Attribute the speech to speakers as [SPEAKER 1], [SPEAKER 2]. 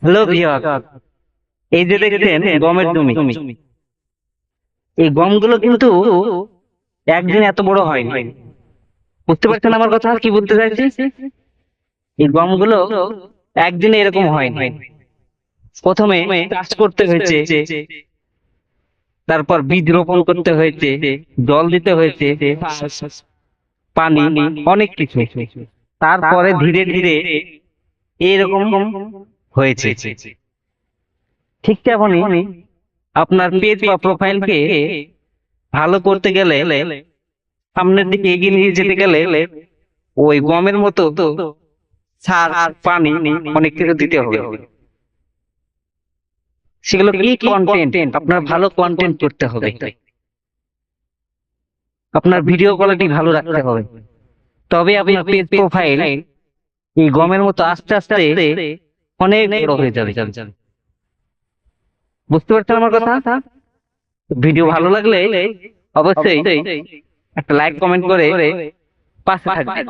[SPEAKER 1] Hello viewer, এই যে দেখছেন গমের জমি, এই গমগুলো কিন্তু একদিন এত বড় হয়নি। বুঝতে পারছেন আমার কথা কি বলতে চাইছি? এই গমগুলো একদিনে এরকম হয়নি। প্রথমে চাষ করতে হয়েছে, তারপর বীজ রোপণ করতে হয়েছে, জল দিতে হয়েছে, পানি, অনেক কিছু। তারপরে ধীরে ধীরে এরকম হয়েছে। ঠিক তেমনই আপনার পেজ বা প্রোফাইলকে ভালো করতে গেলে, সামনের দিকে এগিয়ে নিয়ে যেতে গেলে ওই গমের মতো সার, পানি, অনেক কিছু দিতে হবে। সেগুলো কি কন্টেন্ট, আপনার ভালো কন্টেন্ট করতে হবে, আপনার ভিডিও কোয়ালিটি ভালো রাখতে হবে, তবে আপনার পেজ প্রোফাইল এই গমের মতো আস্তে আস্তে অনেক বড় হয়ে যাবে। বুঝতে পারছেন আমার কথা? ভিডিও ভালো লাগলে অবশ্যই একটা লাইক কমেন্ট করে পাশে থাকবেন।